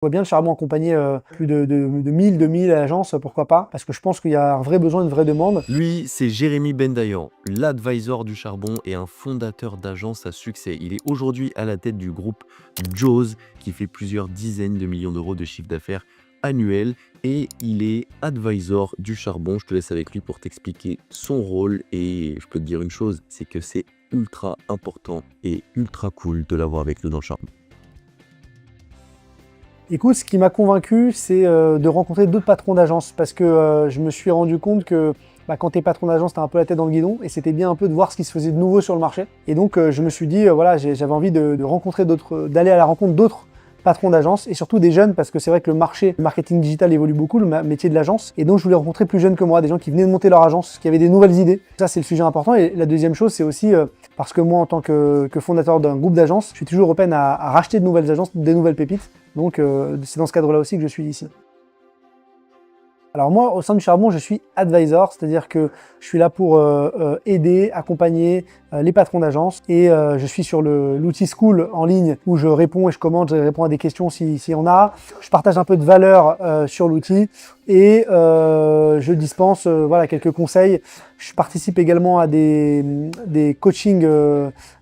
Je vois bien le charbon accompagner plus de 1000, 2000 agences, pourquoi pas, parce que je pense qu'il y a un vrai besoin, une vraie demande. Lui, c'est Jérémy Bendayan, l'advisor du charbon et un fondateur d'agence à succès. Il est aujourd'hui à la tête du groupe Jaws, qui fait plusieurs dizaines de millions d'euros de chiffre d'affaires annuel, et il est advisor du charbon. Je te laisse avec lui pour t'expliquer son rôle, et je peux te dire une chose, c'est que c'est ultra important et ultra cool de l'avoir avec nous dans le charbon. Écoute, ce qui m'a convaincu, c'est de rencontrer d'autres patrons d'agence, parce que je me suis rendu compte que quand t'es patron d'agence, t'as un peu la tête dans le guidon, et c'était bien un peu de voir ce qui se faisait de nouveau sur le marché. Et donc je me suis dit, voilà, j'avais envie de rencontrer d'autres, d'aller à la rencontre d'autres patrons d'agence, et surtout des jeunes, parce que c'est vrai que le marketing digital évolue beaucoup, le métier de l'agence, et donc je voulais rencontrer plus jeunes que moi, des gens qui venaient de monter leur agence, qui avaient des nouvelles idées. Ça, c'est le sujet important. Et la deuxième chose, c'est aussi parce que moi, en tant que fondateur d'un groupe d'agences, je suis toujours open à racheter de nouvelles agences, des nouvelles pépites. Donc c'est dans ce cadre-là aussi que je suis ici. Alors moi, au sein du charbon, je suis advisor, c'est-à-dire que je suis là pour aider, accompagner les patrons d'agence, et je suis sur l'outil School en ligne où je réponds et je commente, je réponds à des questions s'il y en a. Je partage un peu de valeur sur l'outil, et je dispense voilà, quelques conseils. Je participe également à des coachings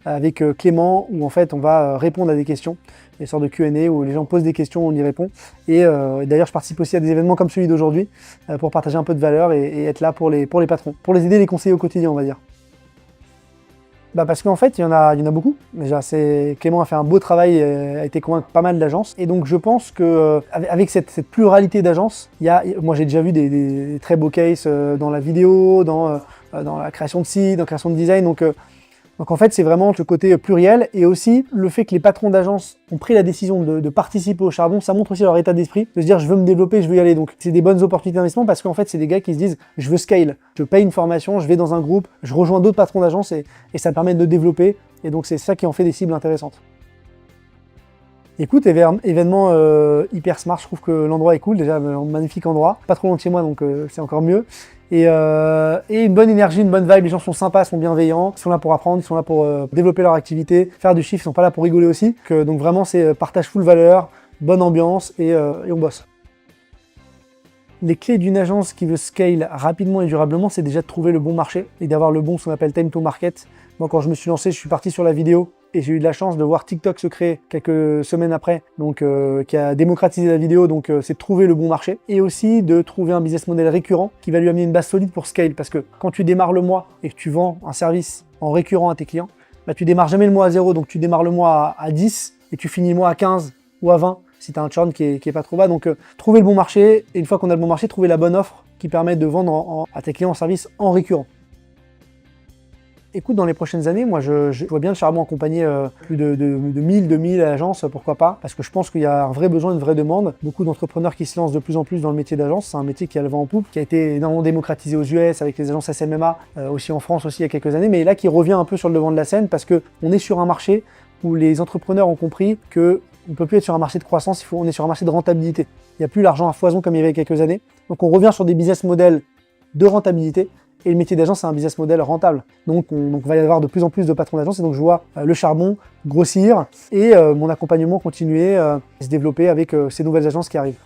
avec Clément, où en fait on va répondre à des questions, des sortes de Q&A où les gens posent des questions, on y répond. Et d'ailleurs, je participe aussi à des événements comme celui d'aujourd'hui pour partager un peu de valeur et être là pour les patrons, pour les aider, les conseiller au quotidien, on va dire. Parce qu'en fait, il y en a beaucoup. Déjà, Clément a fait un beau travail, a été convaincre pas mal d'agences. Et donc, je pense que avec cette pluralité d'agences, moi j'ai déjà vu des très beaux cases dans la vidéo, dans la création de sites, dans la création de design. Donc en fait, c'est vraiment ce côté pluriel, et aussi le fait que les patrons d'agence ont pris la décision de participer au charbon, ça montre aussi leur état d'esprit, de se dire je veux me développer, je veux y aller. Donc c'est des bonnes opportunités d'investissement, parce qu'en fait, c'est des gars qui se disent je veux scale, je paye une formation, je vais dans un groupe, je rejoins d'autres patrons d'agence, et ça me permet de développer. Et donc c'est ça qui en fait des cibles intéressantes. Écoute, événement hyper smart, je trouve que l'endroit est cool, déjà un magnifique endroit, pas trop loin de chez moi, donc c'est encore mieux. Et une bonne énergie, une bonne vibe, les gens sont sympas, sont bienveillants, ils sont là pour apprendre, ils sont là pour développer leur activité, faire du chiffre, ils sont pas là pour rigoler aussi. Donc vraiment c'est partage full valeur, bonne ambiance, et on bosse. Les clés d'une agence qui veut scale rapidement et durablement, c'est déjà de trouver le bon marché et d'avoir le bon, ce qu'on appelle time to market. Moi, quand je me suis lancé, je suis parti sur la vidéo, et j'ai eu de la chance de voir TikTok se créer quelques semaines après, donc qui a démocratisé la vidéo. Donc c'est de trouver le bon marché, et aussi de trouver un business model récurrent qui va lui amener une base solide pour scale, parce que quand tu démarres le mois et que tu vends un service en récurrent à tes clients, tu démarres jamais le mois à 0, donc tu démarres le mois à 10 et tu finis le mois à 15 ou à 20 si tu as un churn qui est pas trop bas. Donc trouver le bon marché, et une fois qu'on a le bon marché, trouver la bonne offre qui permet de vendre à tes clients un service en récurrent. Écoute, dans les prochaines années, moi je vois bien le charbon accompagner plus de 1000, 2000 agences, pourquoi pas, parce que je pense qu'il y a un vrai besoin, une vraie demande. Beaucoup d'entrepreneurs qui se lancent de plus en plus dans le métier d'agence. C'est un métier qui a le vent en poupe, qui a été énormément démocratisé aux US avec les agences SMMA, aussi en France aussi il y a quelques années, mais là qui revient un peu sur le devant de la scène, parce qu'on est sur un marché où les entrepreneurs ont compris qu'on ne peut plus être sur un marché de croissance, on est sur un marché de rentabilité. Il n'y a plus l'argent à foison comme il y avait il y a quelques années. Donc on revient sur des business models de rentabilité. Et le métier d'agence, c'est un business model rentable. Donc, il va y avoir de plus en plus de patrons d'agence, et donc je vois le charbon grossir, et mon accompagnement continuer à se développer avec ces nouvelles agences qui arrivent.